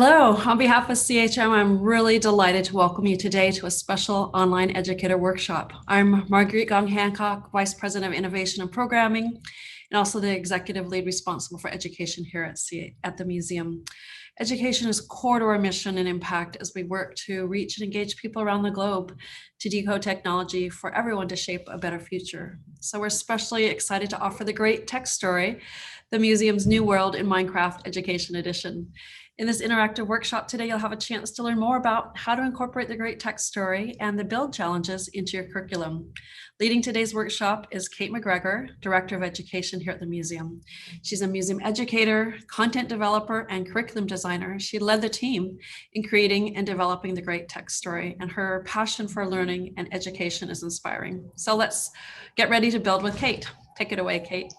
Hello, on behalf of CHM, I'm really delighted to welcome you today to a special online educator workshop. I'm Marguerite Gong Hancock, Vice President of Innovation and Programming, and also the Executive Lead responsible for education here at the museum. Education is core to our mission and impact as we work to reach and engage people around the globe to decode technology for everyone to shape a better future. So we're especially excited to offer the great tech story, the museum's New World in Minecraft Education Edition. In this interactive workshop today, you'll have a chance to learn more about how to incorporate the great tech story and the build challenges into your curriculum. Leading today's workshop is Kate McGregor, Director of Education here at the museum. She's a museum educator, content developer, and curriculum designer. She led the team in creating and developing the great tech story, and her passion for learning and education is inspiring. So let's get ready to build with Kate. Take it away, Kate.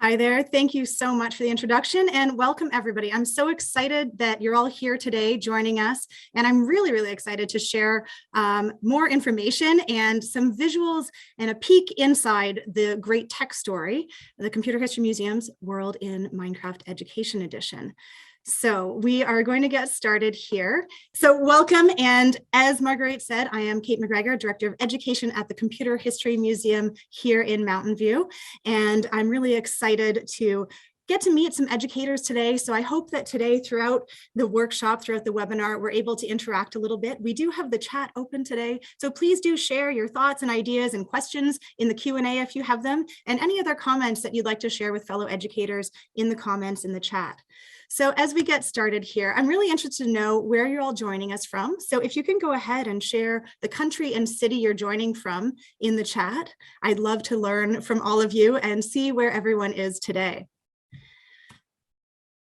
Hi there. Thank you so much for the introduction and welcome everybody. I'm so excited that you're all here today joining us, and I'm really excited to share more information and some visuals and a peek inside the great tech story, the Computer History Museum's World in Minecraft Education Edition. So we are going to get started here. So welcome. And as Marguerite said, I am Kate McGregor, Director of Education at the Computer History Museum here in Mountain View. And I'm really excited to get to meet some educators today. So I hope that today throughout the workshop, throughout the webinar, we're able to interact a little bit. We do have the chat open today. So please do share your thoughts and ideas and questions in the Q&A if you have them, and any other comments that you'd like to share with fellow educators in the comments in the chat. So as we get started here, I'm really interested to know where you're all joining us from. So if you can go ahead and share the country and city you're joining from in the chat, I'd love to learn from all of you and see where everyone is today.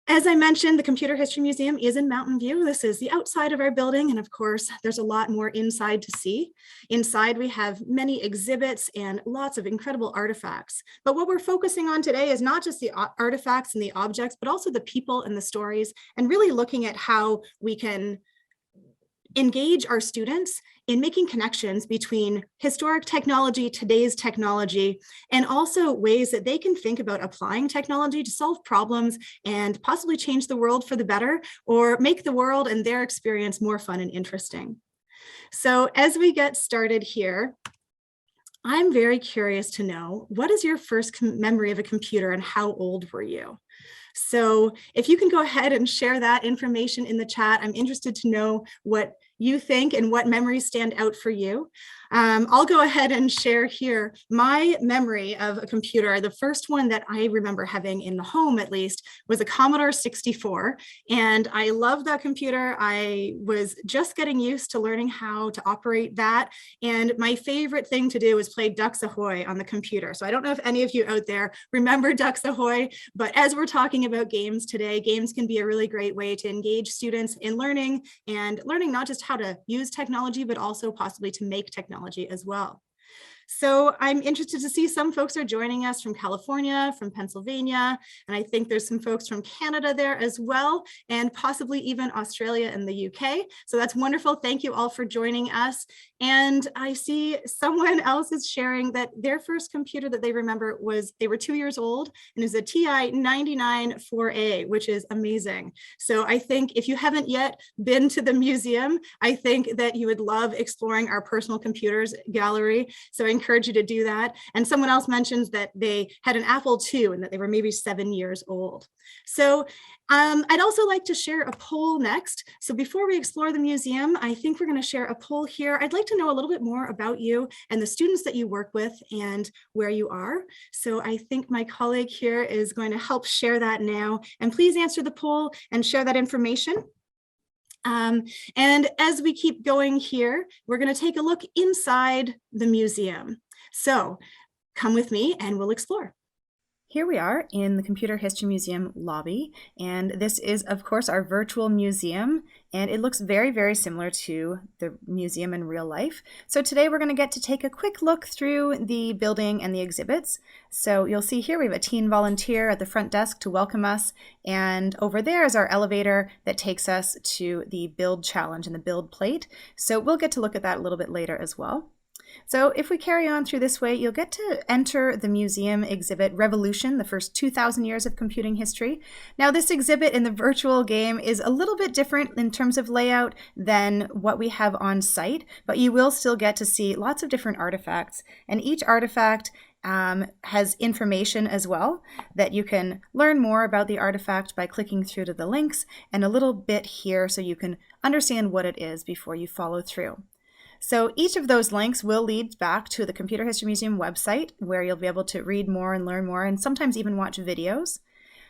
As I mentioned, the Computer History Museum is in Mountain View. This is the outside of our building, and of course, there's a lot more inside to see. Inside, we have many exhibits and lots of incredible artifacts. But what we're focusing on today is not just the artifacts and the objects, but also the people and the stories, and really looking at how we can engage our students in making connections between historic technology, today's technology, and also ways that they can think about applying technology to solve problems and possibly change the world for the better, or make the world and their experience more fun and interesting. So as we get started here, I'm very curious to know, what is your first memory of a computer and how old were you? So if you can go ahead and share that information in the chat, I'm interested to know what you think and what memories stand out for you. I'll go ahead and share here my memory of a computer. The first one that I remember having in the home, at least, was a Commodore 64. And I loved that computer. I was just getting used to learning how to operate that. And my favorite thing to do was play Ducks Ahoy on the computer. So I don't know if any of you out there remember Ducks Ahoy, but as we're talking about games today, games can be a really great way to engage students in learning, and learning not just how to use technology, but also possibly to make technology as well. So I'm interested to see some folks are joining us from California, from Pennsylvania, and I think there's some folks from Canada there as well, and possibly even Australia and the UK. So that's wonderful. Thank you all for joining us. And I see someone else is sharing that their first computer that they remember was, they were 2 years old, and is a TI 99 4A, which is amazing. So I think if you haven't yet been to the museum, I think that you would love exploring our personal computers gallery. So I encourage you to do that. And someone else mentions that they had an Apple II and that they were maybe 7 years old. So I'd also like to share a poll next. So before we explore the museum, I think we're going to share a poll here. I'd like to know a little bit more about you and the students that you work with and where you are. So I think my colleague here is going to help share that now. And please answer the poll and share that information. And as we keep going here, we're going to take a look inside the museum. So come with me and we'll explore. Here we are in the Computer History Museum lobby, and this is, of course, our virtual museum, and it looks very similar to the museum in real life. So today we're going to get to take a quick look through the building and the exhibits. So you'll see here we have a teen volunteer at the front desk to welcome us, and over there is our elevator that takes us to the build challenge and the build plate. So we'll get to look at that a little bit later as well. So if we carry on through this way, you'll get to enter the museum exhibit Revolution, the first 2,000 years of computing history. Now this exhibit in the virtual game is a little bit different in terms of layout than what we have on site, but you will still get to see lots of different artifacts, and each artifact has information as well that you can learn more about the artifact by clicking through to the links and a little bit here so you can understand what it is before you follow through. So each of those links will lead back to the Computer History Museum website where you'll be able to read more and learn more and sometimes even watch videos.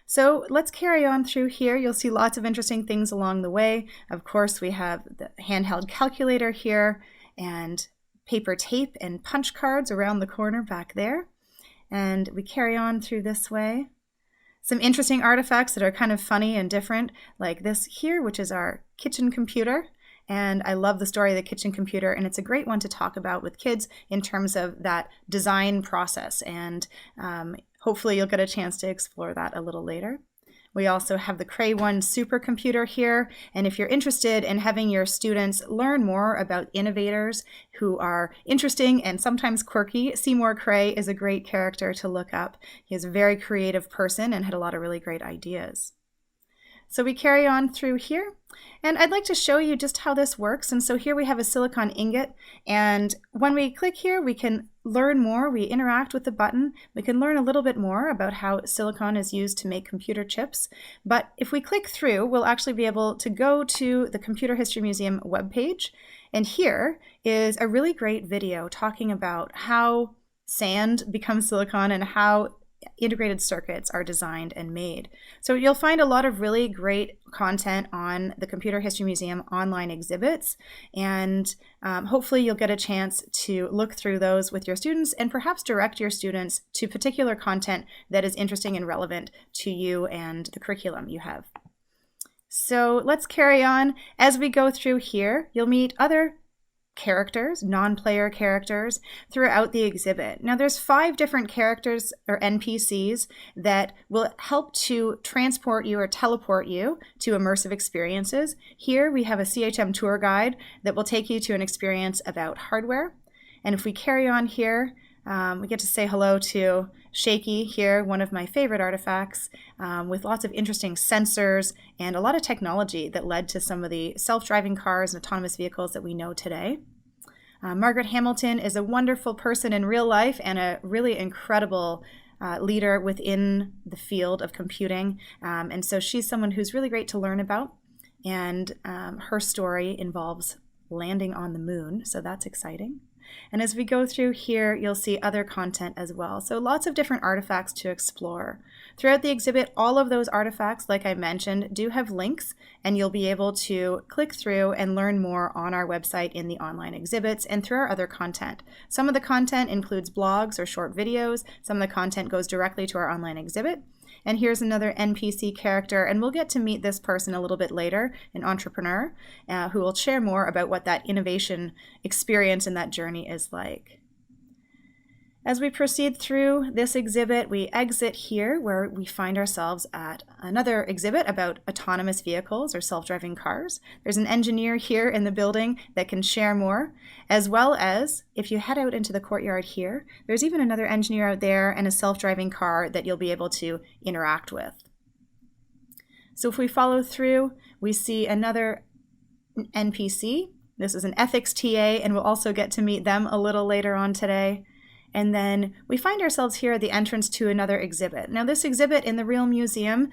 So let's carry on through here. You'll see lots of interesting things along the way. Of course, we have the handheld calculator here and paper tape and punch cards around the corner back there. And we carry on through this way. Some interesting artifacts that are kind of funny and different, like this here, which is our kitchen computer. And I love the story of the kitchen computer, and it's a great one to talk about with kids in terms of that design process. And hopefully you'll get a chance to explore that a little later. We also have the Cray 1 supercomputer here, and if you're interested in having your students learn more about innovators who are interesting and sometimes quirky, Seymour Cray is a great character to look up. He is a very creative person and had a lot of really great ideas. So we carry on through here, and I'd like to show you just how this works. And so here we have a silicon ingot, and when we click here, we can learn more. We interact with the button. We can learn a little bit more about how silicon is used to make computer chips. But if we click through, we'll actually be able to go to the Computer History Museum webpage. And here is a really great video talking about how sand becomes silicon and how integrated circuits are designed and made. So you'll find a lot of really great content on the Computer History Museum online exhibits, and hopefully you'll get a chance to look through those with your students and perhaps direct your students to particular content that is interesting and relevant to you and the curriculum you have. So let's carry on. As we go through here, you'll meet other characters, non-player characters, throughout the exhibit. Now there's 5 different characters or NPCs that will help to transport you or teleport you to immersive experiences. Here we have a CHM tour guide that will take you to an experience about hardware. And if we carry on here, we get to say hello to Shaky here, one of my favorite artifacts, with lots of interesting sensors and a lot of technology that led to some of the self-driving cars and autonomous vehicles that we know today. Margaret Hamilton is a wonderful person in real life and a really incredible leader within the field of computing. And so she's someone who's really great to learn about. And her story involves landing on the moon, so that's exciting. And as we go through here, you'll see other content as well. So lots of different artifacts to explore. Throughout the exhibit, all of those artifacts, like I mentioned, do have links, and you'll be able to click through and learn more on our website in the online exhibits and through our other content. Some of the content includes blogs or short videos. Some of the content goes directly to our online exhibit. And here's another NPC character, and we'll get to meet this person a little bit later, an entrepreneur, who will share more about what that innovation experience and that journey is like. As we proceed through this exhibit, we exit here where we find ourselves at another exhibit about autonomous vehicles or self-driving cars. There's an engineer here in the building that can share more, as well as if you head out into the courtyard here, there's even another engineer out there and a self-driving car that you'll be able to interact with. So if we follow through, we see another NPC. This is an ethics TA, and we'll also get to meet them a little later on today. And then we find ourselves here at the entrance to another exhibit. Now this exhibit in the Real Museum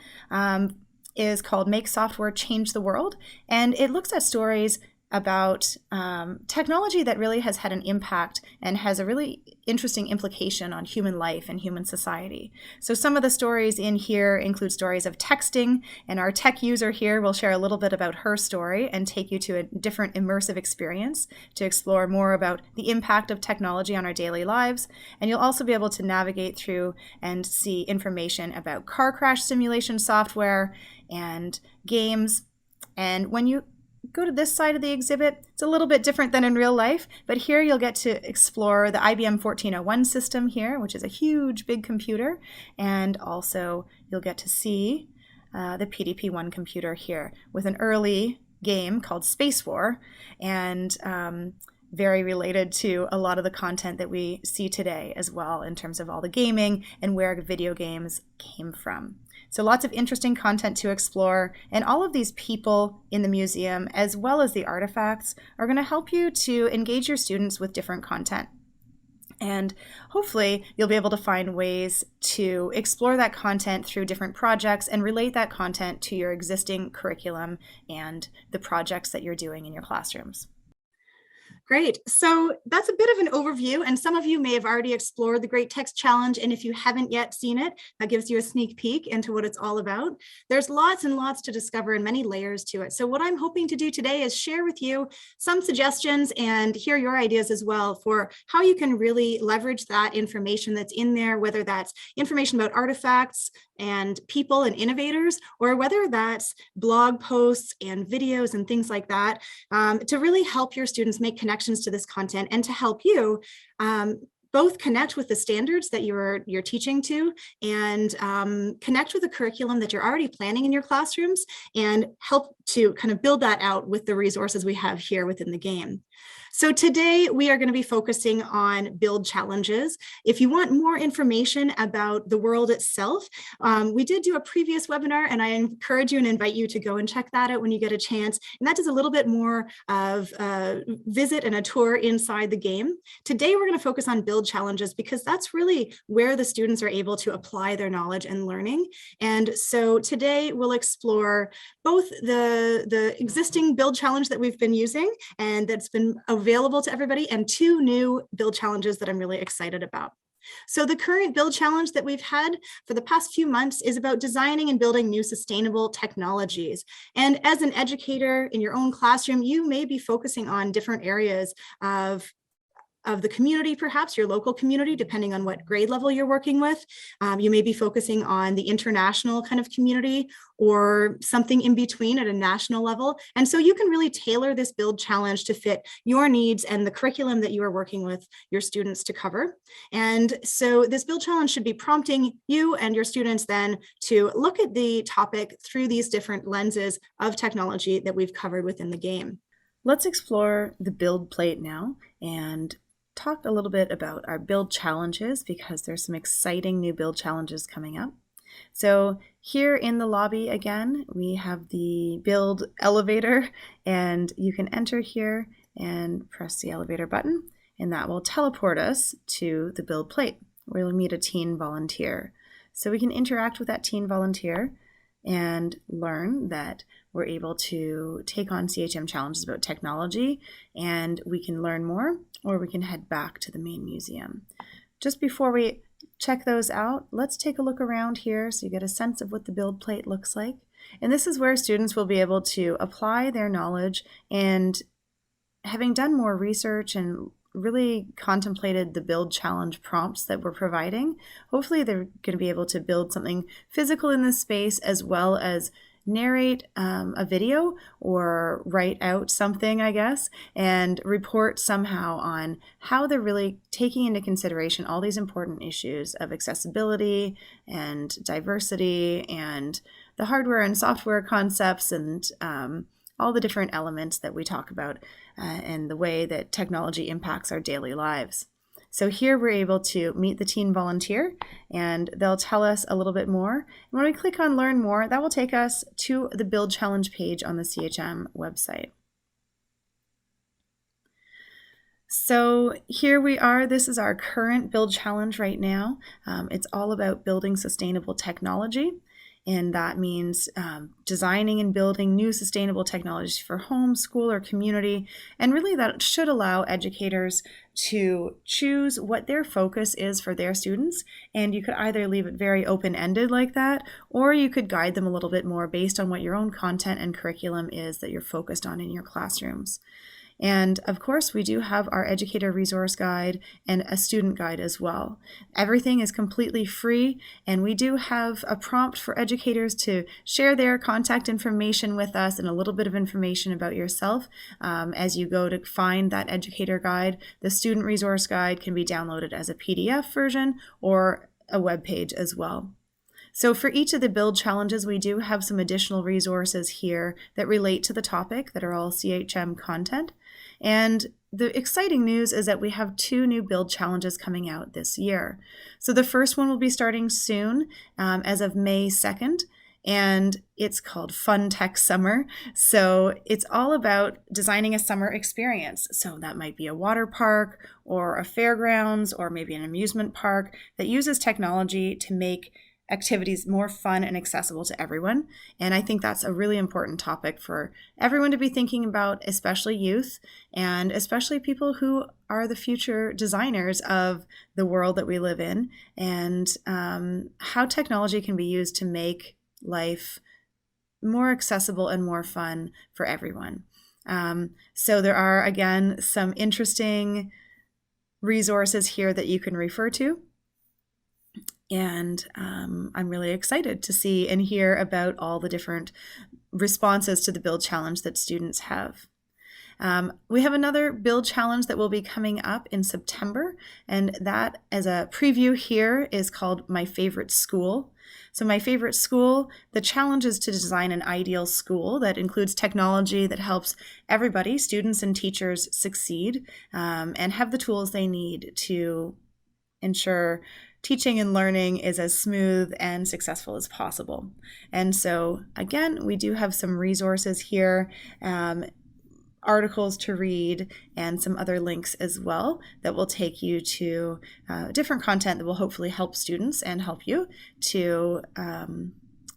is called Make Software Change the World, and it looks at stories about technology that really has had an impact and has a really interesting implication on human life and human society. So some of the stories in here include stories of texting, and our tech user here will share a little bit about her story and take you to a different immersive experience to explore more about the impact of technology on our daily lives. And you'll also be able to navigate through and see information about car crash simulation software and games. And when you go to this side of the exhibit, it's a little bit different than in real life, but here you'll get to explore the IBM 1401 system here, which is a huge, big computer, and also you'll get to see the PDP-1 computer here with an early game called Space War, and very related to a lot of the content that we see today as well, in terms of all the gaming and where video games came from. So lots of interesting content to explore, and all of these people in the museum, as well as the artifacts, are going to help you to engage your students with different content. And hopefully you'll be able to find ways to explore that content through different projects and relate that content to your existing curriculum and the projects that you're doing in your classrooms. Great. So that's a bit of an overview, and some of you may have already explored the Great Text Challenge, and if you haven't yet seen it, that gives you a sneak peek into what it's all about. There's lots and lots to discover and many layers to it. So what I'm hoping to do today is share with you some suggestions and hear your ideas as well for how you can really leverage that information that's in there, whether that's information about artifacts and people and innovators, or whether that's blog posts and videos and things like that, to really help your students make connections to this content and to help you both connect with the standards that you're teaching to, and connect with the curriculum that you're already planning in your classrooms, and help to kind of build that out with the resources we have here within the game. So today we are going to be focusing on build challenges. If you want more information about the world itself, we did do a previous webinar, and I encourage you and invite you to go and check that out when you get a chance. And that does a little bit more of a visit and a tour inside the game. Today we're going to focus on build challenges, because that's really where the students are able to apply their knowledge and learning. And so today we'll explore both the existing build challenge that we've been using and that's been available to everybody, and two new build challenges that I'm really excited about. So the current build challenge that we've had for the past few months is about designing and building new sustainable technologies. And as an educator in your own classroom, you may be focusing on different areas of the community, perhaps your local community, depending on what grade level you're working with. You may be focusing on the international kind of community, or something in between at a national level. And so you can really tailor this build challenge to fit your needs and the curriculum that you are working with your students to cover. And so this build challenge should be prompting you and your students then to look at the topic through these different lenses of technology that we've covered within the game. Let's explore the build plate now and talk a little bit about our build challenges, because there's some exciting new build challenges coming up. So here in the lobby again, we have the build elevator, and you can enter here and press the elevator button, and that will teleport us to the build plate, where we'll meet a teen volunteer. So we can interact with that teen volunteer and learn that we're able to take on CHM challenges about technology, and we can learn more, or we can head back to the main museum. Just before we check those out, let's take a look around here so you get a sense of what the build plate looks like. And this is where students will be able to apply their knowledge, and having done more research and really contemplated the build challenge prompts that we're providing, hopefully they're going to be able to build something physical in this space, as well as narrate a video or write out something, I guess, and report somehow on how they're really taking into consideration all these important issues of accessibility and diversity and the hardware and software concepts, and all the different elements that we talk about and the way that technology impacts our daily lives. So here we're able to meet the teen volunteer, and they'll tell us a little bit more. And when we click on Learn More, that will take us to the Build Challenge page on the CHM website. So here we are. This is our current Build Challenge right now. It's all about building sustainable technology. And that means designing and building new sustainable technologies for home, school, or community. And really that should allow educators to choose what their focus is for their students. And you could either leave it very open-ended like that, or you could guide them a little bit more based on what your own content and curriculum is that you're focused on in your classrooms. And of course, we do have our educator resource guide and a student guide as well. Everything is completely free, and we do have a prompt for educators to share their contact information with us and a little bit of information about yourself as you go to find that educator guide. The student resource guide can be downloaded as a PDF version or a web page as well. So for each of the build challenges, we do have some additional resources here that relate to the topic that are all CHM content. And the exciting news is that we have 2 new build challenges coming out this year. So the first one will be starting soon, as of May 2nd, and it's called FunTech Summer. So it's all about designing a summer experience. So that might be a water park or a fairgrounds or maybe an amusement park that uses technology to make activities more fun and accessible to everyone. And I think that's a really important topic for everyone to be thinking about, especially youth and especially people who are the future designers of the world that we live in, and how technology can be used to make life more accessible and more fun for everyone. So there are, again, some interesting resources here that you can refer to. And I'm really excited to see and hear about all the different responses to the Build Challenge that students have. We have another Build Challenge that will be coming up in September, and that, as a preview here, is called My Favorite School. So My Favorite School, the challenge is to design an ideal school that includes technology that helps everybody, students and teachers, succeed and have the tools they need to ensure teaching and learning is as smooth and successful as possible. And so, again, we do have some resources here, articles to read, and some other links as well that will take you to different content that will hopefully help students and help you to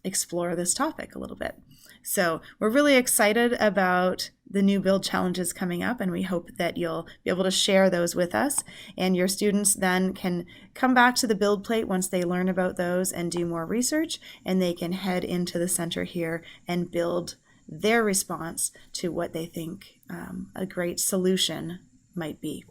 explore this topic a little bit. So we're really excited about the new build challenges coming up, and we hope that you'll be able to share those with us, and your students then can come back to the build plate once they learn about those and do more research, and they can head into the center here and build their response to what they think a great solution might be.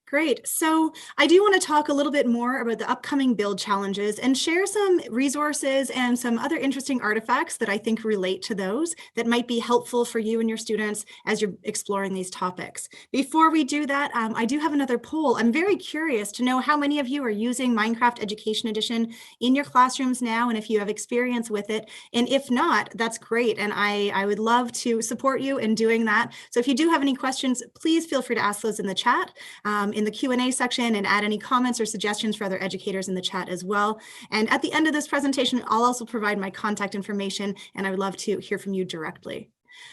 Great. So I do want to talk a little bit more about the upcoming build challenges and share some resources and some other interesting artifacts that I think relate to those that might be helpful for you and your students as you're exploring these topics. Before we do that, I do have another poll. I'm very curious to know how many of you are using Minecraft Education Edition in your classrooms now, and if you have experience with it. And if not, that's great. And I would love to support you in doing that. So if you do have any questions, please feel free to ask those in the chat. In the Q&A section, and add any comments or suggestions for other educators in the chat as well. And at the end of this presentation, I'll also provide my contact information, and I would love to hear from you directly.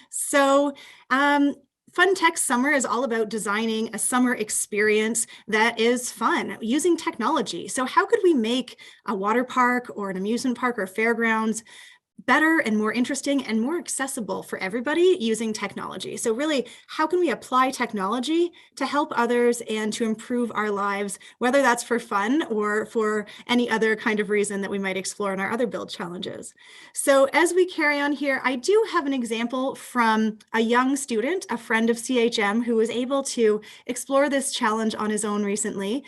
So FunTech Summer is all about designing a summer experience that is fun using technology. So how could we make a water park or an amusement park or fairgrounds better and more interesting and more accessible for everybody using technology? So really, how can we apply technology to help others and to improve our lives, whether that's for fun or for any other kind of reason that we might explore in our other build challenges? So as we carry on here, I do have an example from a young student, a friend of CHM, who was able to explore this challenge on his own recently.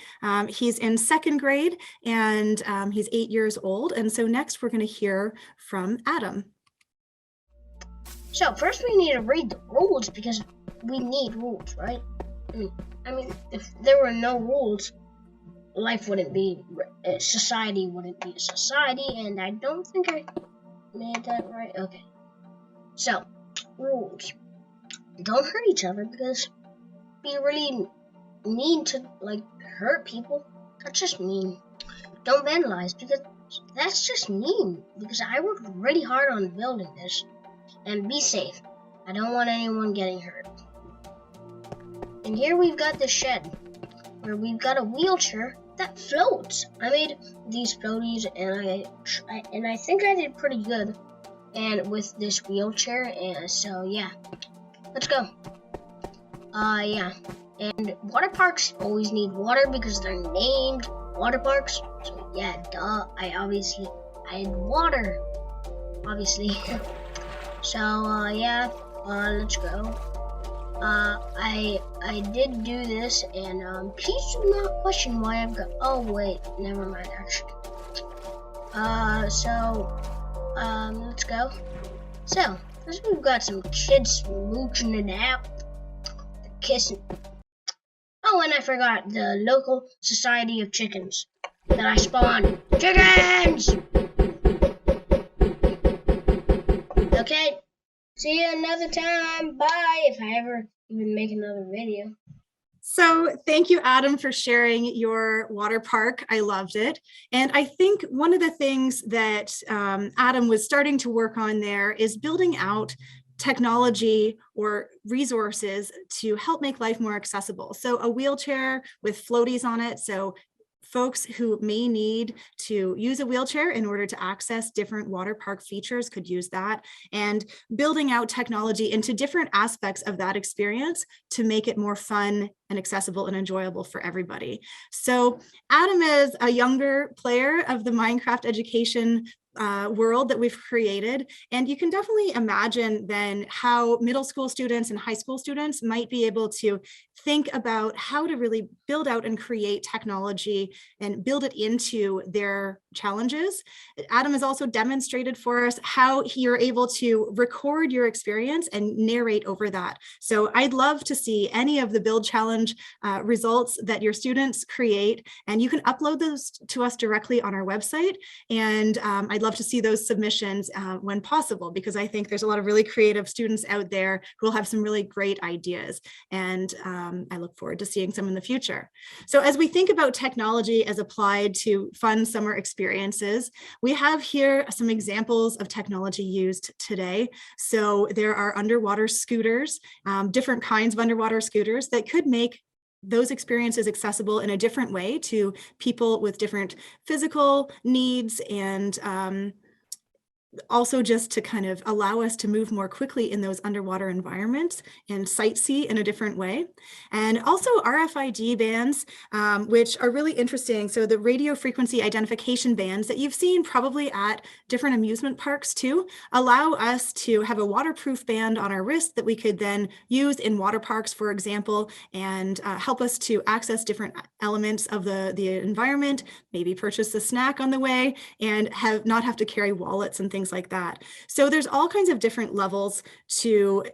He's in 2nd grade, and he's 8 years old. And so next we're going to hear from Adam. So first we need to read the rules, because we need rules, right? I mean, if there were no rules, life wouldn't be, society wouldn't be a society, and I don't think I made that right. Okay. So, rules. Don't hurt each other, because be really mean to, like, hurt people. That's just mean. Don't vandalize, because that's just mean, because I worked really hard on building this. And be safe. I don't want anyone getting hurt. And here we've got this shed, where we've got a wheelchair that floats. I made these floaties, and I think I did pretty good, and with this wheelchair. And so yeah, let's go. Yeah. And water parks always need water because they're named water parks. So yeah, duh. I had water, obviously. So yeah, let's go. I did do this, and please do not question why I've got. Oh wait, never mind actually. Let's go. So first we've got some kids mooching it out, kissing. Oh, and I forgot the local society of chickens that I spawned. Chickens! Okay, see you another time. Bye, if I ever even make another video. So thank you, Adam, for sharing your water park. I loved it. And I think one of the things that Adam was starting to work on there is building out technology or resources to help make life more accessible. So a wheelchair with floaties on it. So folks who may need to use a wheelchair in order to access different water park features could use that, and building out technology into different aspects of that experience to make it more fun and accessible and enjoyable for everybody. So Adam is a younger player of the Minecraft education world that we've created. And you can definitely imagine then how middle school students and high school students might be able to think about how to really build out and create technology and build it into their challenges. Adam has also demonstrated for us how you're able to record your experience and narrate over that. So I'd love to see any of the Build Challenge results that your students create, and you can upload those to us directly on our website. And I'd love to see those submissions when possible, because I think there's a lot of really creative students out there who will have some really great ideas. And I look forward to seeing some in the future. So as we think about technology as applied to fun summer experiences, we have here some examples of technology used today. So there are underwater scooters, different kinds of underwater scooters that could make those experiences accessible in a different way to people with different physical needs, and also just to kind of allow us to move more quickly in those underwater environments and sightsee in a different way. And also RFID bands, which are really interesting. So the radio frequency identification bands that you've seen probably at different amusement parks too, allow us to have a waterproof band on our wrist that we could then use in water parks, for example, and help us to access different elements of the environment, maybe purchase a snack on the way, and not have to carry wallets and things like that. So there's all kinds of different levels to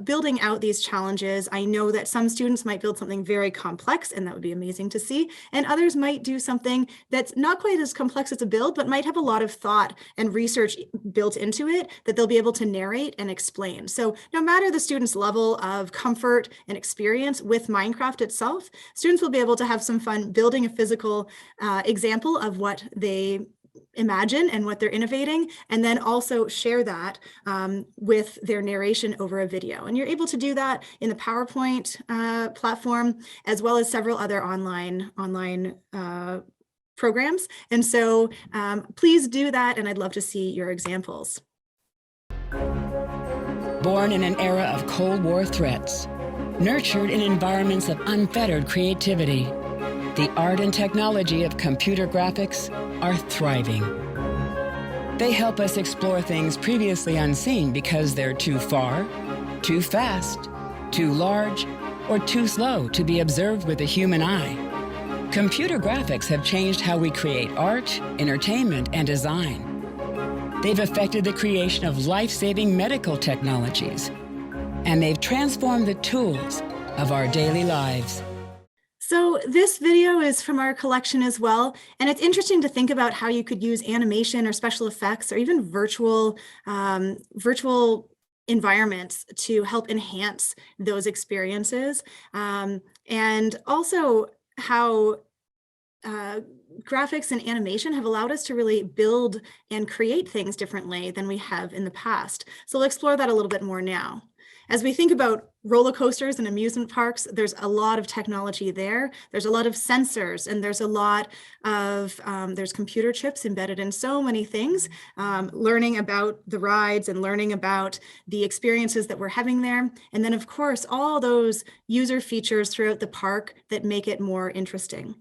building out these challenges. I know that some students might build something very complex, and that would be amazing to see. And others might do something that's not quite as complex as a build, but might have a lot of thought and research built into it that they'll be able to narrate and explain. So no matter the student's level of comfort and experience with Minecraft itself, students will be able to have some fun building a physical example of what they imagine and what they're innovating, and then also share that with their narration over a video. And you're able to do that in the PowerPoint platform, as well as several other online programs. And so please do that, and I'd love to see your examples. Born in an era of Cold War threats, nurtured in environments of unfettered creativity, the art and technology of computer graphics are thriving. They help us explore things previously unseen because they're too far, too fast, too large, or too slow to be observed with the human eye. Computer graphics have changed how we create art, entertainment, and design. They've affected the creation of life-saving medical technologies, and they've transformed the tools of our daily lives. So this video is from our collection as well, and it's interesting to think about how you could use animation or special effects or even virtual environments to help enhance those experiences, and also how graphics and animation have allowed us to really build and create things differently than we have in the past. So we'll explore that a little bit more now. As we think about roller coasters and amusement parks, there's a lot of technology there. There's a lot of sensors, and there's a lot of, there's computer chips embedded in so many things, learning about the rides and learning about the experiences that we're having there. And then of course, all those user features throughout the park that make it more interesting.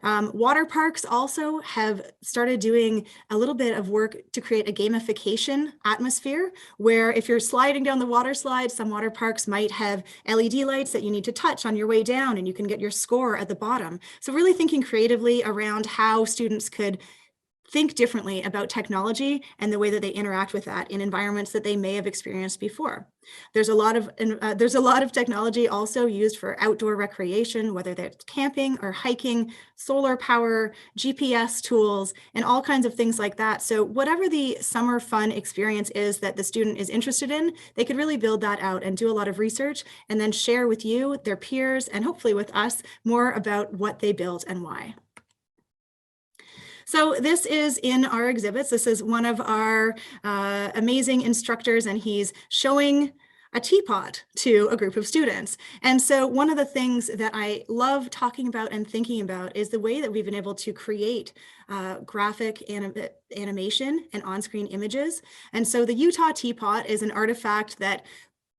Water parks also have started doing a little bit of work to create a gamification atmosphere, where if you're sliding down the water slide, some water parks might have LED lights that you need to touch on your way down, and you can get your score at the bottom. So really thinking creatively around how students could think differently about technology and the way that they interact with that in environments that they may have experienced before. There's a lot of technology also used for outdoor recreation, whether that's camping or hiking, solar power, GPS tools, and all kinds of things like that. So whatever the summer fun experience is that the student is interested in, they could really build that out and do a lot of research and then share with you, their peers, and hopefully with us more about what they built and why. So this is in our exhibits. This is one of our amazing instructors, and he's showing a teapot to a group of students. And so one of the things that I love talking about and thinking about is the way that we've been able to create graphic animation and on-screen images. And so the Utah teapot is an artifact that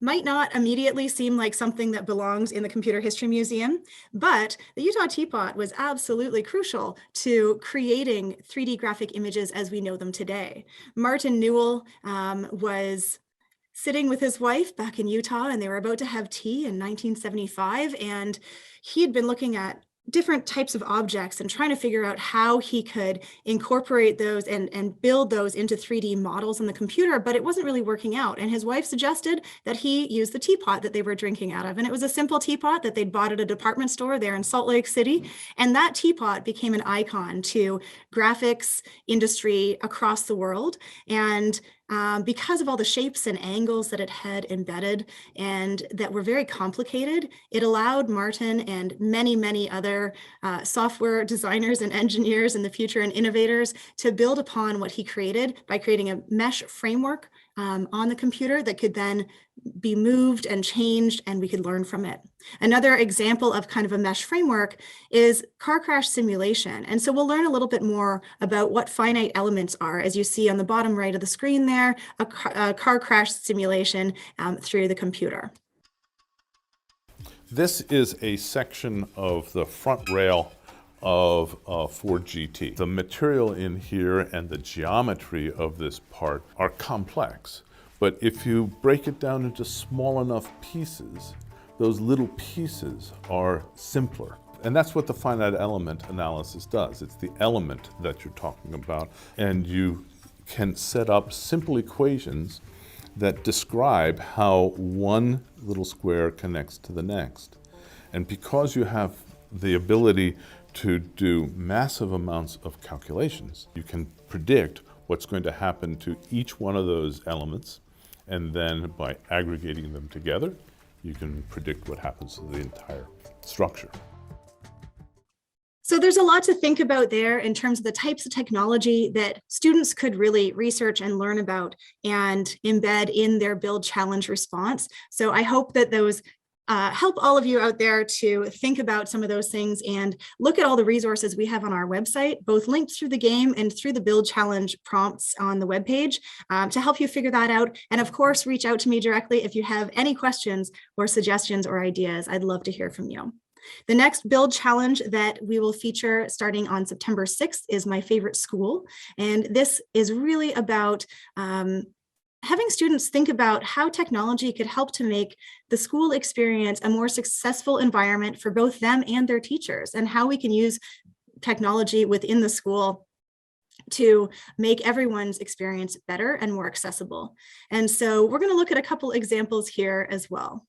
might not immediately seem like something that belongs in the Computer History Museum, but the Utah teapot was absolutely crucial to creating 3D graphic images as we know them today. Martin Newell was sitting with his wife back in Utah, and they were about to have tea in 1975, and he had been looking at different types of objects and trying to figure out how he could incorporate those and build those into 3D models in the computer, but it wasn't really working out. And his wife suggested that he use the teapot that they were drinking out of. And it was a simple teapot that they'd bought at a department store there in Salt Lake City. And that teapot became an icon to graphics industry across the world. And because of all the shapes and angles that it had embedded and that were very complicated, it allowed Martin and many, many other software designers and engineers in the future and innovators to build upon what he created by creating a mesh framework on the computer that could then be moved and changed, and we could learn from it. Another example of kind of a mesh framework is car crash simulation. And so we'll learn a little bit more about what finite elements are, as you see on the bottom right of the screen there, a car crash simulation through the computer. This is a section of the front rail of Ford GT. The material in here and the geometry of this part are complex, but if you break it down into small enough pieces, those little pieces are simpler. And that's what the finite element analysis does. It's the element that you're talking about, and you can set up simple equations that describe how one little square connects to the next. And because you have the ability to do massive amounts of calculations, you can predict what's going to happen to each one of those elements, and then by aggregating them together, you can predict what happens to the entire structure. So there's a lot to think about there in terms of the types of technology that students could really research and learn about and embed in their build challenge response. So I hope that those help all of you out there to think about some of those things and look at all the resources we have on our website, both linked through the game and through the build challenge prompts on the webpage to help you figure that out. And of course, reach out to me directly if you have any questions or suggestions or ideas. I'd love to hear from you. The next build challenge that we will feature starting on September 6th is My Favorite School. And this is really about having students think about how technology could help to make the school experience a more successful environment for both them and their teachers, and how we can use technology within the school to make everyone's experience better and more accessible. And so we're going to look at a couple examples here as well.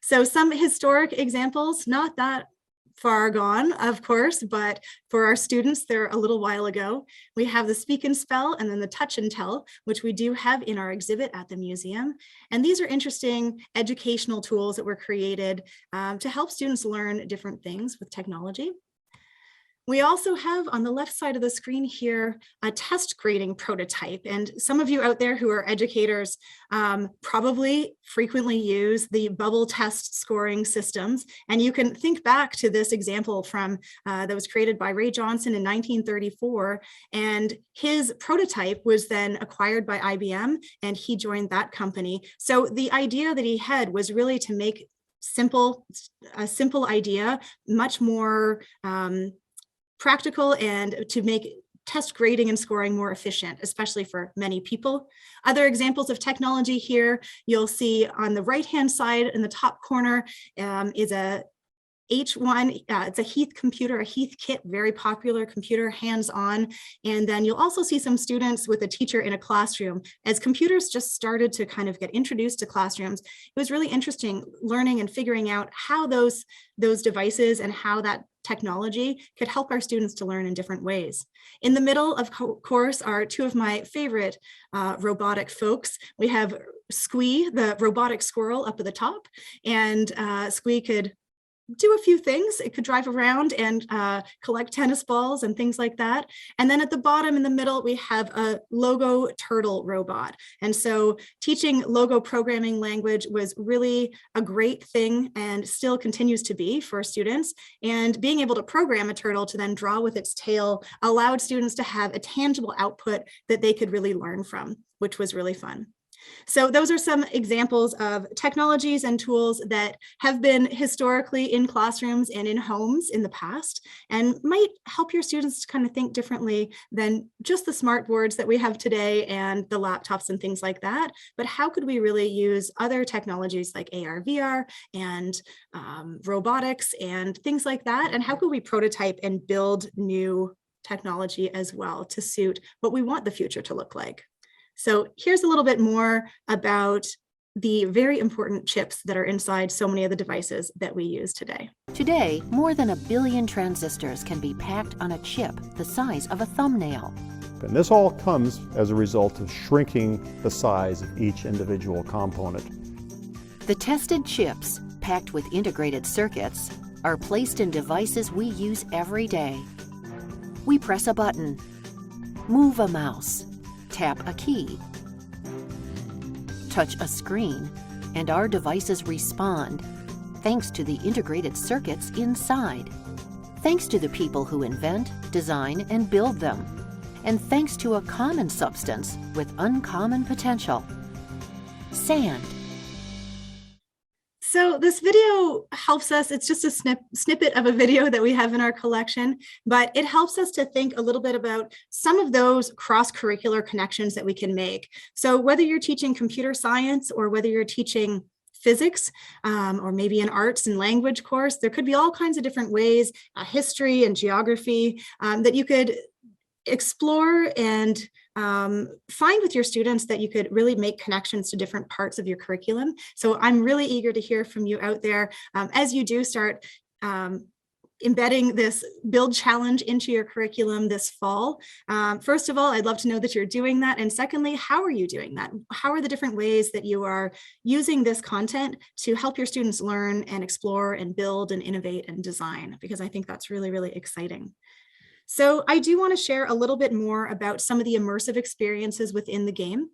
So some historic examples, not that far gone, of course, but for our students, they're a little while ago. We have the Speak and Spell and then the Touch and Tell, which we do have in our exhibit at the museum. And these are interesting educational tools that were created to help students learn different things with technology. We also have on the left side of the screen here a test grading prototype. And some of you out there who are educators probably frequently use the bubble test scoring systems. And you can think back to this example from that was created by Ray Johnson in 1934. And his prototype was then acquired by IBM, and he joined that company. So the idea that he had was really to make a simple idea much more practical and to make test grading and scoring more efficient, especially for many people. Other examples of technology here, you'll see on the right-hand side in the top corner is a H1, it's a Heath computer, a Heath kit, very popular computer, hands-on. And then you'll also see some students with a teacher in a classroom. As computers just started to kind of get introduced to classrooms, it was really interesting learning and figuring out how those devices and how that technology could help our students to learn in different ways. In the middle, of course, are two of my favorite robotic folks. We have Squee, the robotic squirrel, up at the top, and Squee could do a few things. It could drive around and collect tennis balls and things like that. And then at the bottom in the middle, we have a Logo turtle robot. And so teaching Logo programming language was really a great thing and still continues to be for students. And being able to program a turtle to then draw with its tail allowed students to have a tangible output that they could really learn from, which was really fun. So those are some examples of technologies and tools that have been historically in classrooms and in homes in the past and might help your students to kind of think differently than just the smart boards that we have today and the laptops and things like that. But how could we really use other technologies like AR, VR and robotics and things like that? And how could we prototype and build new technology as well to suit what we want the future to look like? So here's a little bit more about the very important chips that are inside so many of the devices that we use today. Today, more than 1 billion transistors can be packed on a chip the size of a thumbnail. And this all comes as a result of shrinking the size of each individual component. The tested chips, packed with integrated circuits, are placed in devices we use every day. We press a button, move a mouse, tap a key, touch a screen, and our devices respond, thanks to the integrated circuits inside. Thanks to the people who invent, design, and build them. And thanks to a common substance with uncommon potential: sand. So this video helps us, it's just a snippet of a video that we have in our collection, but it helps us to think a little bit about some of those cross-curricular connections that we can make. So whether you're teaching computer science or whether you're teaching physics or maybe an arts and language course, there could be all kinds of different ways, history and geography, that you could explore and find with your students that you could really make connections to different parts of your curriculum. So I'm really eager to hear from you out there as you do start embedding this build challenge into your curriculum this fall. First of all, I'd love to know that you're doing that. And secondly, how are you doing that? How are the different ways that you are using this content to help your students learn and explore and build and innovate and design? Because I think that's really, really exciting. So I do want to share a little bit more about some of the immersive experiences within the game.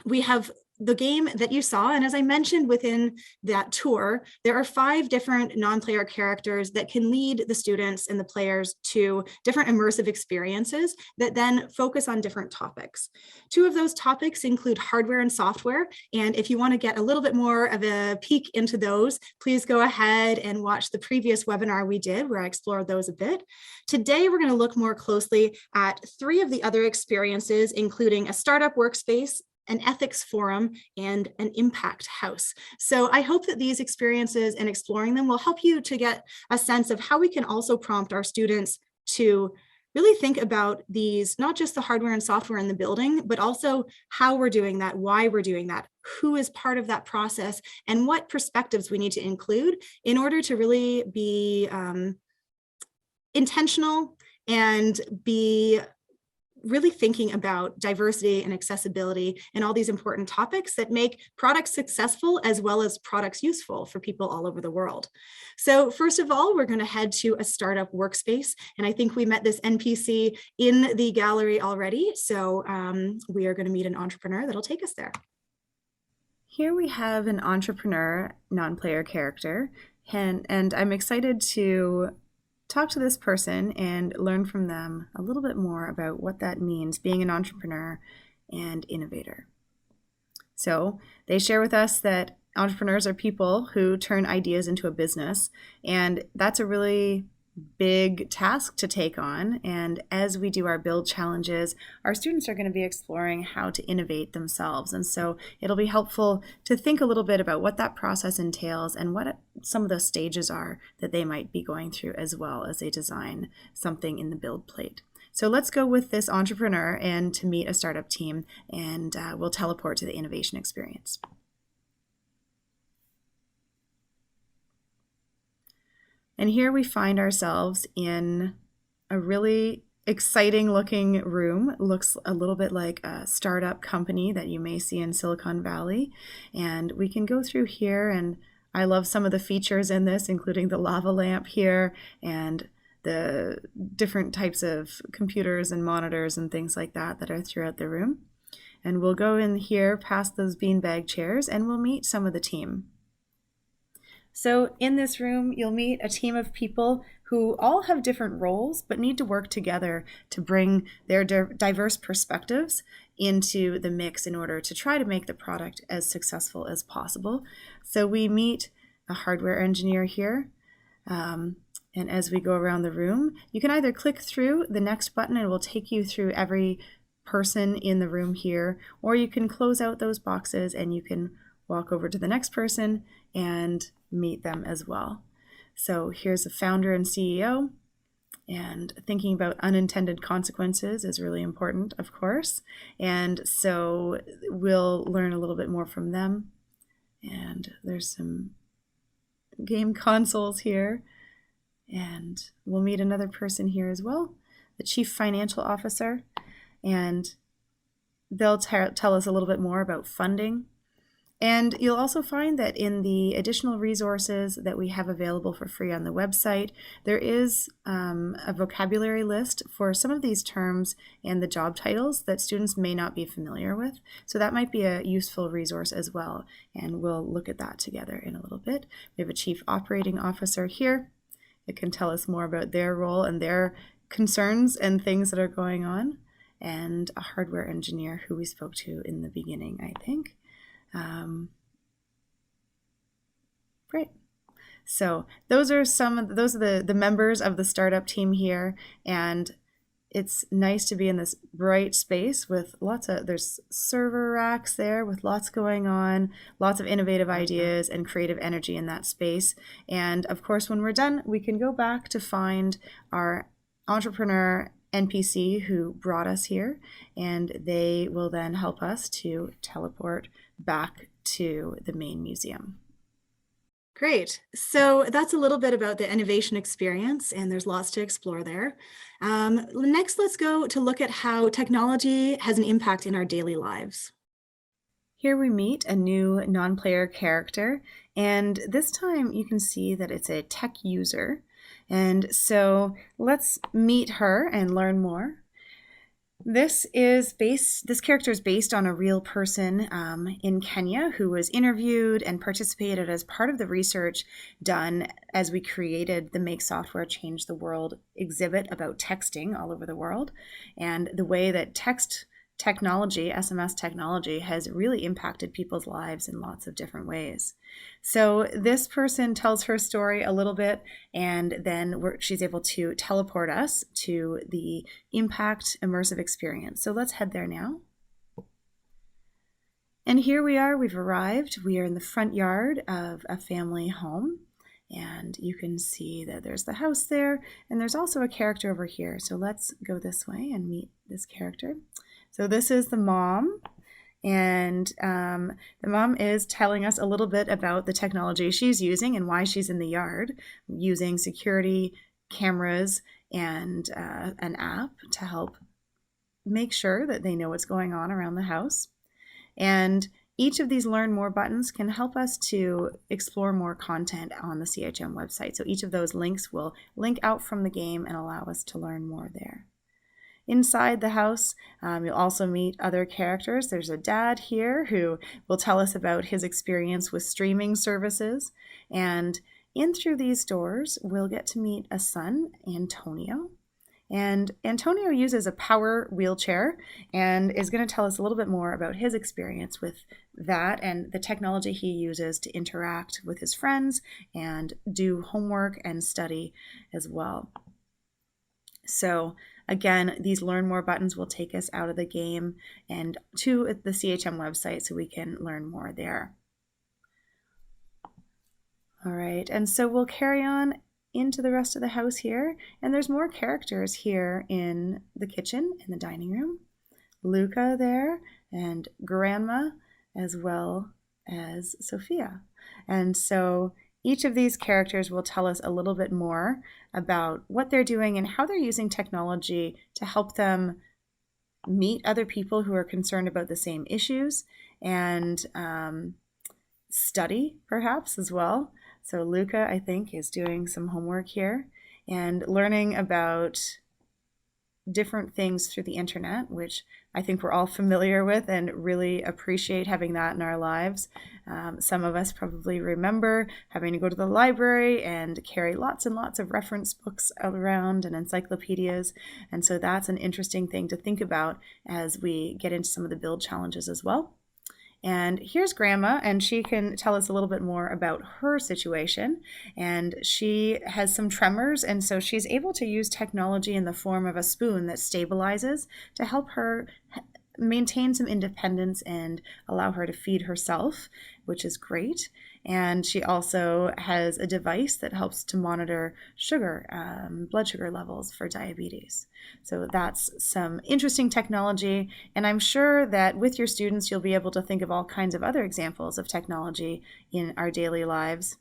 We have the game that you saw, and as I mentioned within that tour, there are 5 different non-player characters that can lead the students and the players to different immersive experiences that then focus on different topics. 2 of those topics include hardware and software, and if you want to get a little bit more of a peek into those, please go ahead and watch the previous webinar we did where I explored those a bit. Today, we're going to look more closely at 3 of the other experiences, including a startup workspace, an ethics forum, and an impact house. So I hope that these experiences and exploring them will help you to get a sense of how we can also prompt our students to really think about these, not just the hardware and software in the building, but also how we're doing that, why we're doing that, who is part of that process, and what perspectives we need to include in order to really be intentional and be really thinking about diversity and accessibility and all these important topics that make products successful as well as products useful for people all over the world. So first of all, we're going to head to a startup workspace. And I think we met this NPC in the gallery already. So we are going to meet an entrepreneur that'll take us there. Here we have an entrepreneur non-player character, and I'm excited to talk to this person and learn from them a little bit more about what that means, being an entrepreneur and innovator. So they share with us that entrepreneurs are people who turn ideas into a business, and that's a really big task to take on. And as we do our build challenges, our students are going to be exploring how to innovate themselves. And so it'll be helpful to think a little bit about what that process entails and what some of those stages are that they might be going through as well as they design something in the build plate. So let's go with this entrepreneur and to meet a startup team, and we'll teleport to the innovation experience. And here we find ourselves in a really exciting looking room. It looks a little bit like a startup company that you may see in Silicon Valley. And we can go through here, and I love some of the features in this, including the lava lamp here and the different types of computers and monitors and things like that that are throughout the room. And we'll go in here past those beanbag chairs and we'll meet some of the team. So in this room, you'll meet a team of people who all have different roles, but need to work together to bring their diverse perspectives into the mix in order to try to make the product as successful as possible. So we meet a hardware engineer here. And as we go around the room, you can either click through the next button and it will take you through every person in the room here, or you can close out those boxes and you can walk over to the next person and meet them as well. So here's a founder and CEO, and thinking about unintended consequences is really important, of course. And so we'll learn a little bit more from them. And there's some game consoles here. And we'll meet another person here as well, the chief financial officer. And they'll tell us a little bit more about funding. And you'll also find that in the additional resources that we have available for free on the website, there is a vocabulary list for some of these terms and the job titles that students may not be familiar with. So that might be a useful resource as well. And we'll look at that together in a little bit. We have a chief operating officer here. It can tell us more about their role and their concerns and things that are going on. And a hardware engineer who we spoke to in the beginning, I think. Great. So those are the members of the startup team here, and it's nice to be in this bright space with there's server racks there with lots going on, lots of innovative ideas and creative energy in that space. And of course, when we're done, we can go back to find our entrepreneur NPC who brought us here, and they will then help us to teleport back to the main museum. Great. So that's a little bit about the innovation experience, and there's lots to explore there. Next, let's go to look at how technology has an impact in our daily lives. Here we meet a new non-player character, and this time you can see that it's a tech user. And so let's meet her and learn more. This character is based on a real person in Kenya who was interviewed and participated as part of the research done as we created the Make Software Change the World exhibit about texting all over the world, and the way that technology, SMS technology, has really impacted people's lives in lots of different ways. So this person tells her story a little bit, and then she's able to teleport us to the Impact immersive experience. So let's head there now. And here we are, we've arrived. We are in the front yard of a family home. And you can see that there's the house there, and there's also a character over here. So let's go this way and meet this character. So this is the mom, and the mom is telling us a little bit about the technology she's using and why she's in the yard, using security cameras and an app to help make sure that they know what's going on around the house. And each of these Learn More buttons can help us to explore more content on the CHM website. So each of those links will link out from the game and allow us to learn more there. Inside the house, you'll also meet other characters. There's a dad here who will tell us about his experience with streaming services. And in through these doors, we'll get to meet a son, Antonio. And Antonio uses a power wheelchair and is going to tell us a little bit more about his experience with that and the technology he uses to interact with his friends and do homework and study as well. So again, these Learn More buttons will take us out of the game and to the CHM website so we can learn more there. All right, and so we'll carry on into the rest of the house here, and there's more characters here in the kitchen, in the dining room. Luca there, and Grandma, as well as Sophia. And so each of these characters will tell us a little bit more about what they're doing and how they're using technology to help them meet other people who are concerned about the same issues and study perhaps as well. So Luca, I think, is doing some homework here and learning about different things through the internet, which I think we're all familiar with and really appreciate having that in our lives. Some of us probably remember having to go to the library and carry lots and lots of reference books around and encyclopedias. And so that's an interesting thing to think about as we get into some of the build challenges as well. And here's Grandma, and she can tell us a little bit more about her situation. And she has some tremors, and so she's able to use technology in the form of a spoon that stabilizes to help her maintain some independence and allow her to feed herself, which is great. And she also has a device that helps to monitor sugar, blood sugar levels for diabetes. So that's some interesting technology. And I'm sure that with your students, you'll be able to think of all kinds of other examples of technology in our daily lives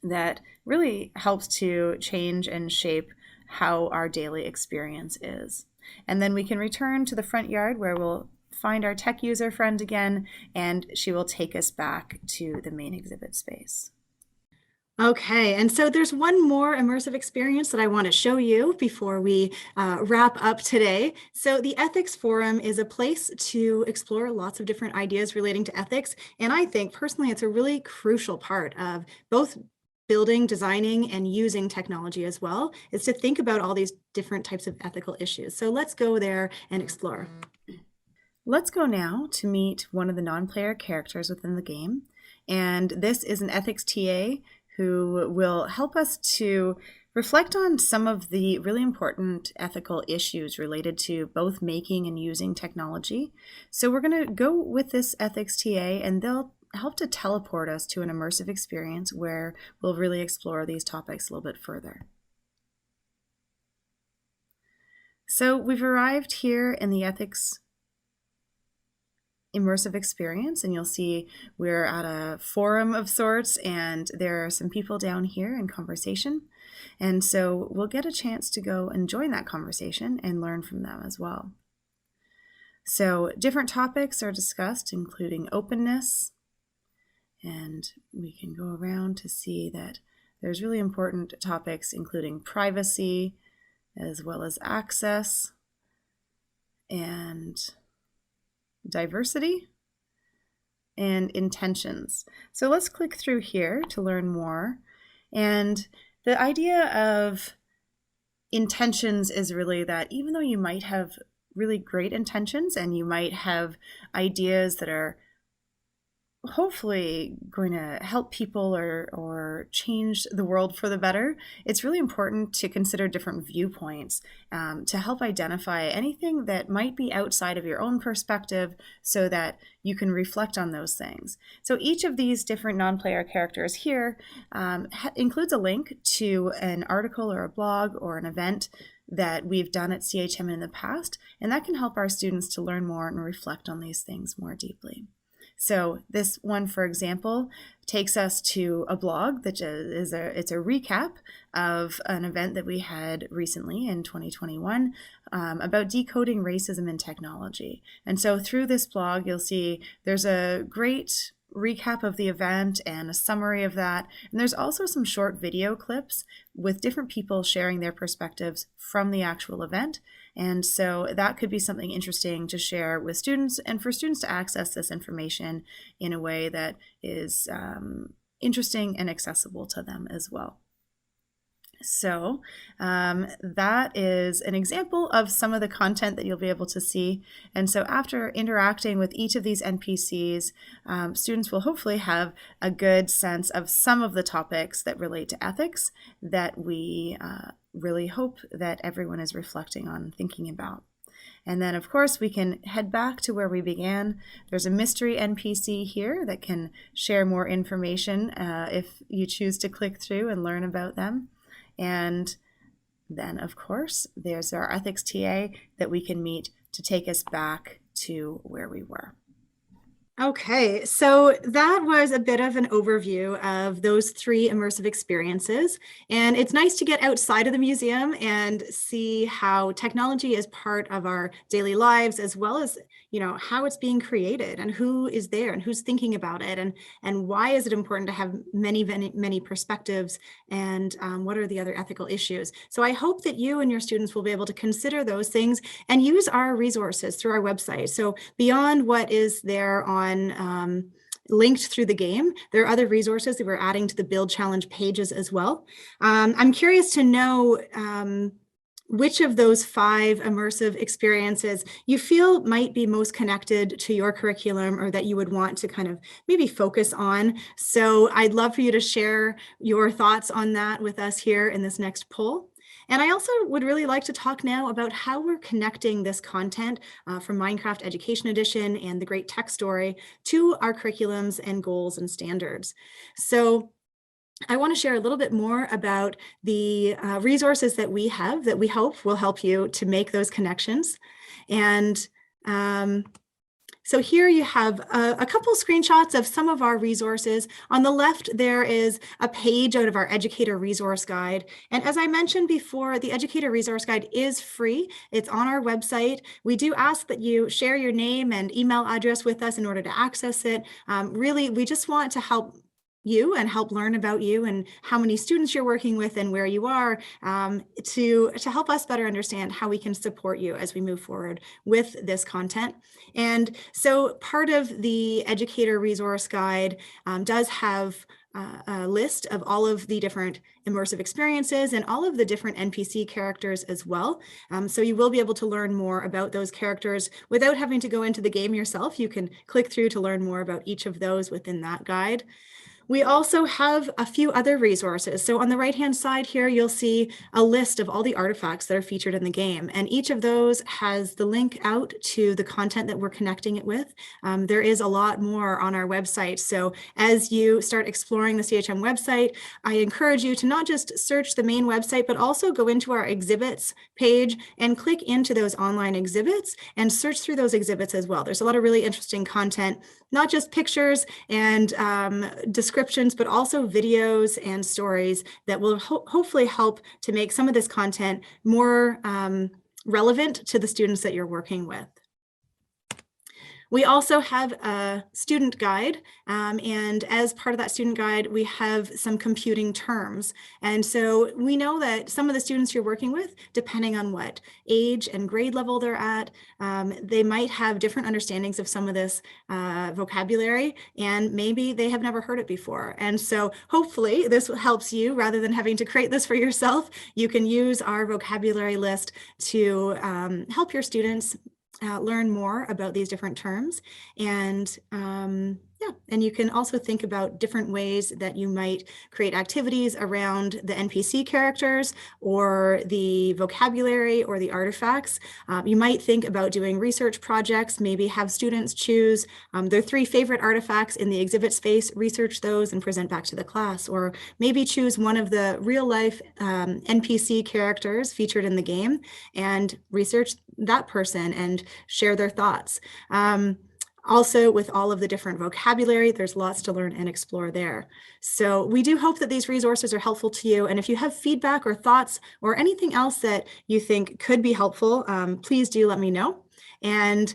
that really helps to change and shape how our daily experience is. And then we can return to the front yard where we'll find our tech user friend again, and she will take us back to the main exhibit space. Okay, and so there's one more immersive experience that I want to show you before we wrap up today. So the Ethics Forum is a place to explore lots of different ideas relating to ethics, and I think personally it's a really crucial part of both building, designing, and using technology as well, is to think about all these different types of ethical issues. So let's go there and explore. Let's go now to meet one of the non-player characters within the game. And this is an ethics TA who will help us to reflect on some of the really important ethical issues related to both making and using technology. So we're going to go with this ethics TA, and they'll help to teleport us to an immersive experience where we'll really explore these topics a little bit further. So we've arrived here in the ethics immersive experience, and you'll see we're at a forum of sorts, and there are some people down here in conversation. And so we'll get a chance to go and join that conversation and learn from them as well. So different topics are discussed, including openness, and we can go around to see that there's really important topics including privacy, as well as access and diversity and intentions. So let's click through here to learn more. And the idea of intentions is really that even though you might have really great intentions and you might have ideas that are hopefully going to help people or change the world for the better, it's really important to consider different viewpoints to help identify anything that might be outside of your own perspective so that you can reflect on those things. So each of these different non-player characters here includes a link to an article or a blog or an event that we've done at CHM in the past, and that can help our students to learn more and reflect on these things more deeply. So this one, for example, takes us to a blog that it's a recap of an event that we had recently in 2021 about decoding racism in technology. And so through this blog, you'll see there's a great recap of the event and a summary of that. And there's also some short video clips with different people sharing their perspectives from the actual event. And so that could be something interesting to share with students and for students to access this information in a way that is interesting and accessible to them as well. So that is an example of some of the content that you'll be able to see. And so after interacting with each of these NPCs, students will hopefully have a good sense of some of the topics that relate to ethics that we really hope that everyone is reflecting on and thinking about. And then, of course, we can head back to where we began. There's a mystery NPC here that can share more information if you choose to click through and learn about them. And then, of course, there's our ethics TA that we can meet to take us back to where we were. Okay, so that was a bit of an overview of those 3 immersive experiences. And it's nice to get outside of the museum and see how technology is part of our daily lives, as well as, how it's being created and who is there and who's thinking about it, and why is it important to have many perspectives, and what are the other ethical issues. So I hope that you and your students will be able to consider those things and use our resources through our website. So beyond what is there on linked through the game, there are other resources that we're adding to the Build Challenge pages as well. I'm curious to know which of those 5 immersive experiences you feel might be most connected to your curriculum, or that you would want to kind of maybe focus on. So I'd love for you to share your thoughts on that with us here in this next poll. And I also would really like to talk now about how we're connecting this content from Minecraft Education Edition and the Great Tech Story to our curriculums and goals and standards. So I want to share a little bit more about the resources that we have that we hope will help you to make those connections. And so here you have a couple screenshots of some of our resources. On the left, there is a page out of our Educator Resource Guide. And as I mentioned before, the Educator Resource Guide is free. It's on our website. We do ask that you share your name and email address with us in order to access it. Really, we just want to help you and help learn about you and how many students you're working with and where you are, to help us better understand how we can support you as we move forward with this content. And so part of the Educator Resource Guide does have a list of all of the different immersive experiences and all of the different NPC characters as well. So you will be able to learn more about those characters without having to go into the game yourself. You can click through to learn more about each of those within that guide. We also have a few other resources. So on the right-hand side here, you'll see a list of all the artifacts that are featured in the game. And each of those has the link out to the content that we're connecting it with. There is a lot more on our website. So as you start exploring the CHM website, I encourage you to not just search the main website, but also go into our exhibits page and click into those online exhibits and search through those exhibits as well. There's a lot of really interesting content, not just pictures and descriptions, but also videos and stories that will hopefully help to make some of this content more relevant to the students that you're working with. We also have a student guide, and as part of that student guide, we have some computing terms. And so we know that some of the students you're working with, depending on what age and grade level they're at, they might have different understandings of some of this vocabulary, and maybe they have never heard it before. And so hopefully this helps you, rather than having to create this for yourself. You can use our vocabulary list to help your students learn more about these different terms. And and you can also think about different ways that you might create activities around the NPC characters or the vocabulary or the artifacts. You might think about doing research projects, maybe have students choose their 3 favorite artifacts in the exhibit space, research those and present back to the class, or maybe choose one of the real life NPC characters featured in the game and research that person and share their thoughts. Also, with all of the different vocabulary, there's lots to learn and explore there. So we do hope that these resources are helpful to you. And if you have feedback or thoughts or anything else that you think could be helpful, please do let me know. And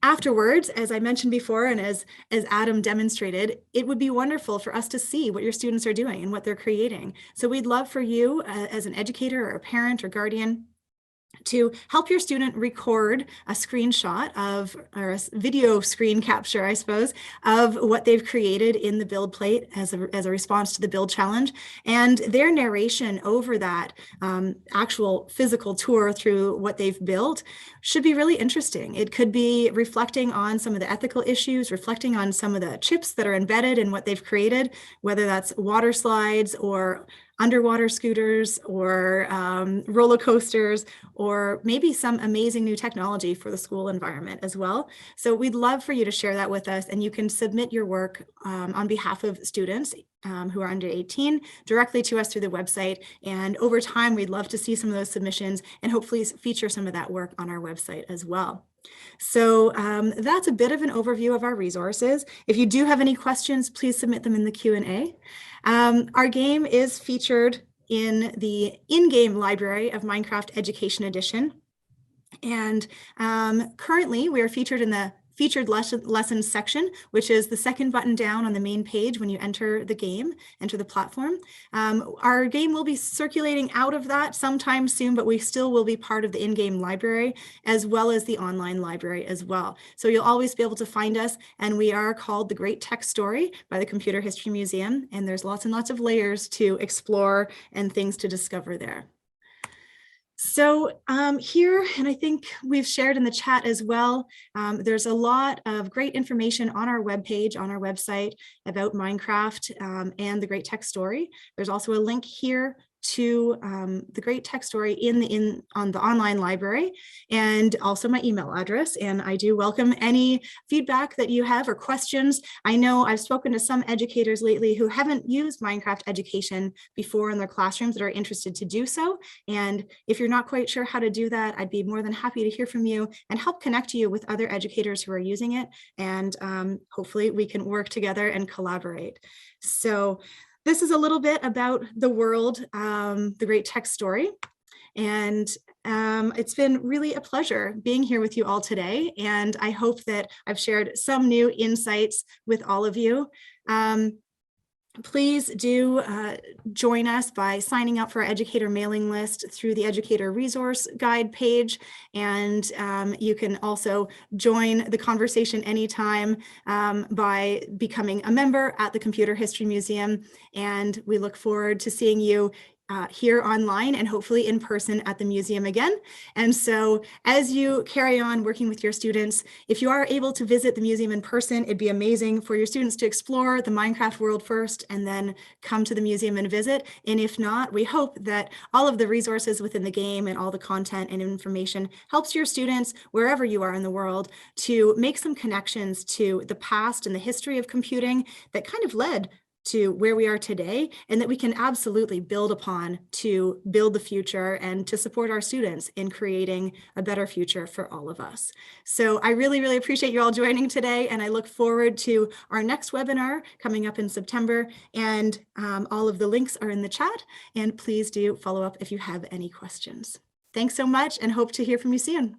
afterwards, as I mentioned before, and as Adam demonstrated, it would be wonderful for us to see what your students are doing and what they're creating. So we'd love for you as an educator or a parent or guardian to help your student record a screenshot of, or a video screen capture, I suppose, of what they've created in the build plate as a response to the build challenge, and their narration over that actual physical tour through what they've built should be really interesting. It could be reflecting on some of the ethical issues, reflecting on some of the chips that are embedded in what they've created, whether that's water slides or underwater scooters or roller coasters, or maybe some amazing new technology for the school environment as well. So we'd love for you to share that with us, and you can submit your work on behalf of students who are under 18 directly to us through the website. And over time, we'd love to see some of those submissions and hopefully feature some of that work on our website as well. So that's a bit of an overview of our resources. If you do have any questions, please submit them in the Q&A. Our game is featured in the in-game library of Minecraft Education Edition. And currently we are featured in the featured lessons section, which is the second button down on the main page when you enter the game, enter the platform. Our game will be circulating out of that sometime soon, but we still will be part of the in-game library as well as the online library as well. So you'll always be able to find us, and we are called The Great Tech Story by the Computer History Museum, and there's lots and lots of layers to explore and things to discover there. So here, and I think we've shared in the chat as well, there's a lot of great information on our webpage, on our website about Minecraft and the Great Tech Story. There's also a link here to the Great Tech Story on the online library, and also my email address. And I do welcome any feedback that you have or questions. I know I've spoken to some educators lately who haven't used Minecraft education before in their classrooms that are interested to do so. And if you're not quite sure how to do that, I'd be more than happy to hear from you and help connect you with other educators who are using it. And hopefully we can work together and collaborate. So this is a little bit about the world, the Great Tech Story. And it's been really a pleasure being here with you all today. And I hope that I've shared some new insights with all of you. Please do join us by signing up for our educator mailing list through the educator resource guide page. And you can also join the conversation anytime by becoming a member at the Computer History Museum. And we look forward to seeing you here online and hopefully in person at the museum again. And so as you carry on working with your students, if you are able to visit the museum in person, it'd be amazing for your students to explore the Minecraft world first and then come to the museum and visit. And if not, we hope that all of the resources within the game and all the content and information helps your students wherever you are in the world to make some connections to the past and the history of computing that kind of led to where we are today, and that we can absolutely build upon to build the future and to support our students in creating a better future for all of us. So I really, really appreciate you all joining today, and I look forward to our next webinar coming up in September, and all of the links are in the chat, and please do follow up if you have any questions. Thanks so much, and hope to hear from you soon.